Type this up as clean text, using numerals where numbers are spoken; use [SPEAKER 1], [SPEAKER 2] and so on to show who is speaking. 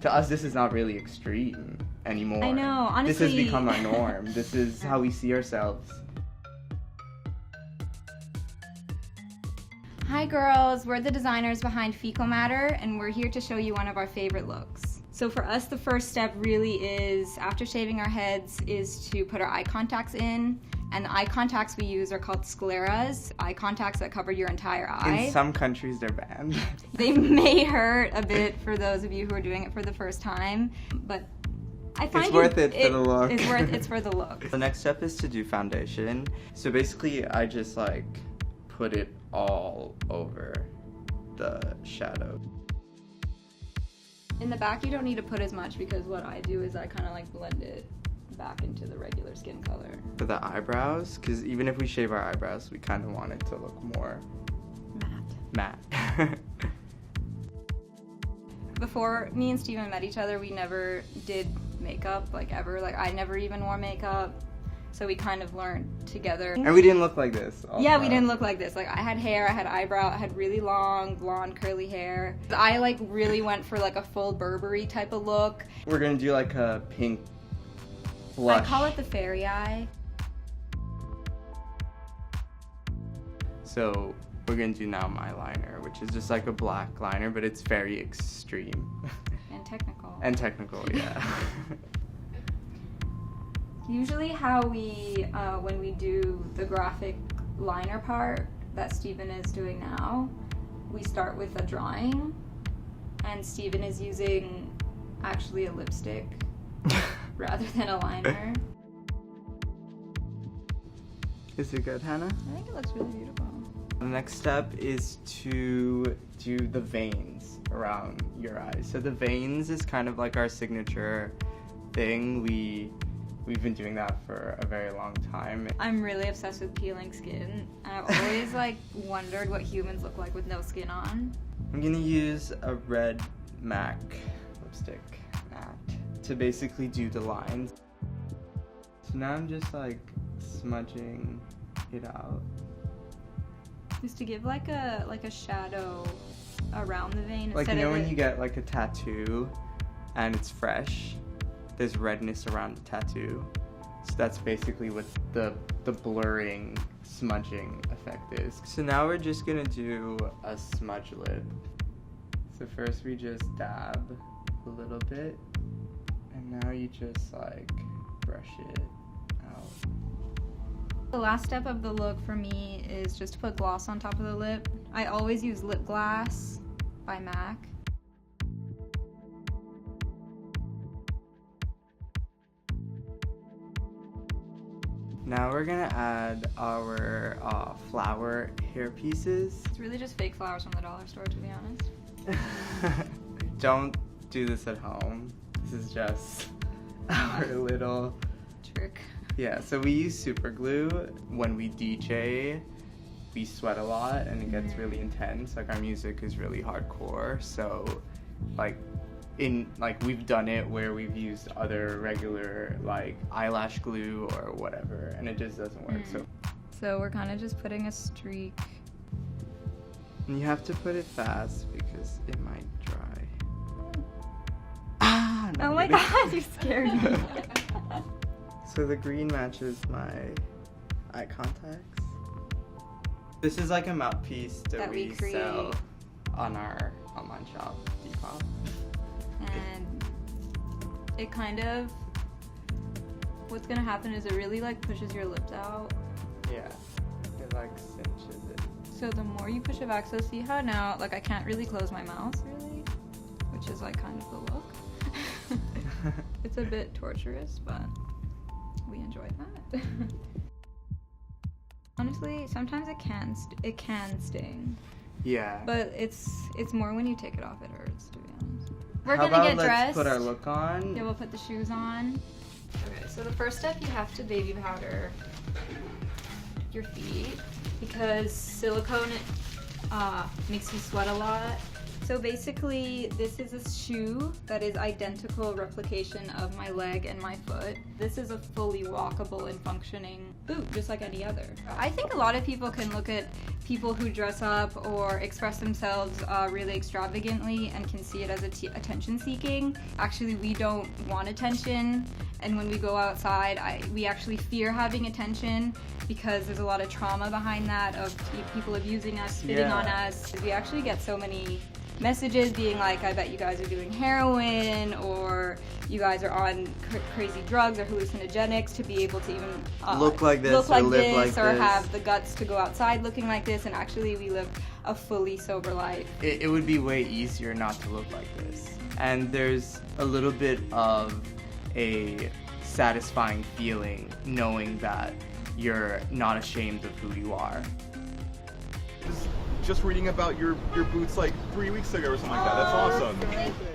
[SPEAKER 1] To us, this is not really extreme anymore.
[SPEAKER 2] I know, honestly.
[SPEAKER 1] This has become our norm. This is how we see ourselves.
[SPEAKER 2] Hi girls, we're the designers behind Fecal Matter, and we're here to show you one of our favorite looks. So for us, the first step really is, after shaving our heads, is to put our eye contacts in. And the eye contacts we use are called scleras, eye contacts that cover your entire eye.
[SPEAKER 1] In some countries, they're banned.
[SPEAKER 2] They may hurt a bit for those of you who are doing it for the first time, but I find
[SPEAKER 1] it's worth it for the look.
[SPEAKER 2] It's for the look.
[SPEAKER 1] The next step is to do foundation. So basically, I just like put it all over the shadow.
[SPEAKER 2] In the back, you don't need to put as much because what I do is I kind of like blend it back into the regular skin color.
[SPEAKER 1] For the eyebrows, because even if we shave our eyebrows, we kind of want it to look more matte.
[SPEAKER 2] Before me and Steven met each other, we never did makeup, like ever. Like I never even wore makeup. So we kind of learned together.
[SPEAKER 1] And we didn't look like this. Also.
[SPEAKER 2] Yeah, we didn't look like this. Like I had hair, I had eyebrow, I had really long, blonde, curly hair. I like really went for like a full Burberry type of look.
[SPEAKER 1] We're gonna do like a pink blush.
[SPEAKER 2] I call it the fairy eye.
[SPEAKER 1] So we're gonna do now my liner, which is just like a black liner, but it's very extreme.
[SPEAKER 2] And technical.
[SPEAKER 1] And technical, yeah.
[SPEAKER 2] Usually how we, when we do the graphic liner part that Steven is doing now, we start with a drawing, and Steven is using actually a lipstick rather than a liner.
[SPEAKER 1] Is it good, Hannah?
[SPEAKER 2] I think it looks really beautiful.
[SPEAKER 1] The next step is to do the veins around your eyes. So the veins is kind of like our signature thing. We've been doing that for a very long time.
[SPEAKER 2] I'm really obsessed with peeling skin, and I've always like wondered what humans look like with no skin on.
[SPEAKER 1] I'm gonna use a red MAC lipstick matte to basically do the lines. So now I'm just like smudging it out.
[SPEAKER 2] Just to give like a shadow around the vein.
[SPEAKER 1] Like, you know when you get like a tattoo and it's fresh, there's redness around the tattoo. So that's basically what the blurring, smudging effect is. So now we're just gonna do a smudge lip. So first we just dab a little bit, and now you just like brush it out.
[SPEAKER 2] The last step of the look for me is just to put gloss on top of the lip. I always use lip glass by MAC.
[SPEAKER 1] Now we're gonna add our flower hair pieces.
[SPEAKER 2] It's really just fake flowers from the dollar store, to be honest.
[SPEAKER 1] Don't do this at home. This is just our little
[SPEAKER 2] trick.
[SPEAKER 1] Yeah, so we use super glue. When we DJ, we sweat a lot and it gets really intense. Like our music is really hardcore, so we've done it where we've used other regular like eyelash glue or whatever, and it just doesn't work.
[SPEAKER 2] So we're kind of just putting a streak.
[SPEAKER 1] And you have to put it fast because it might dry.
[SPEAKER 2] Oh my god, you scared me.
[SPEAKER 1] So the green matches my eye contacts. This is like a mouthpiece that we sell on our online shop, Depop.
[SPEAKER 2] And it kind of, what's gonna happen is it really like pushes your lips out.
[SPEAKER 1] Yeah, it like cinches it.
[SPEAKER 2] So the more you push it back, so see how now, like I can't really close my mouth really, which is like kind of the look. It's a bit torturous, but we enjoy that. Honestly, sometimes it can sting.
[SPEAKER 1] Yeah.
[SPEAKER 2] But it's more when you take it off, it hurts, to be honest.
[SPEAKER 1] We're gonna get dressed. Let's put our look on.
[SPEAKER 2] Yeah, we'll put the shoes on. Okay, so the first step, you have to baby powder your feet because silicone makes you sweat a lot, So basically, this is a shoe that is identical replication of my leg and my foot. This is a fully walkable and functioning boot, just like any other. I think a lot of people can look at people who dress up or express themselves really extravagantly and can see it as attention seeking. Actually, we don't want attention, and when we go outside, we actually fear having attention because there's a lot of trauma behind that of people abusing us, spitting on us. We actually get so many messages being like, I bet you guys are doing heroin, or you guys are on crazy drugs or hallucinogenics to be able to even
[SPEAKER 1] look like this,
[SPEAKER 2] look like
[SPEAKER 1] or live
[SPEAKER 2] this,
[SPEAKER 1] like
[SPEAKER 2] or
[SPEAKER 1] this.
[SPEAKER 2] have the guts to go outside looking like this, and actually we live a fully sober life.
[SPEAKER 1] It would be way easier not to look like this. And there's a little bit of a satisfying feeling knowing that you're not ashamed of who you are.
[SPEAKER 3] Just reading about your boots like 3 weeks ago or something like that. That's awesome.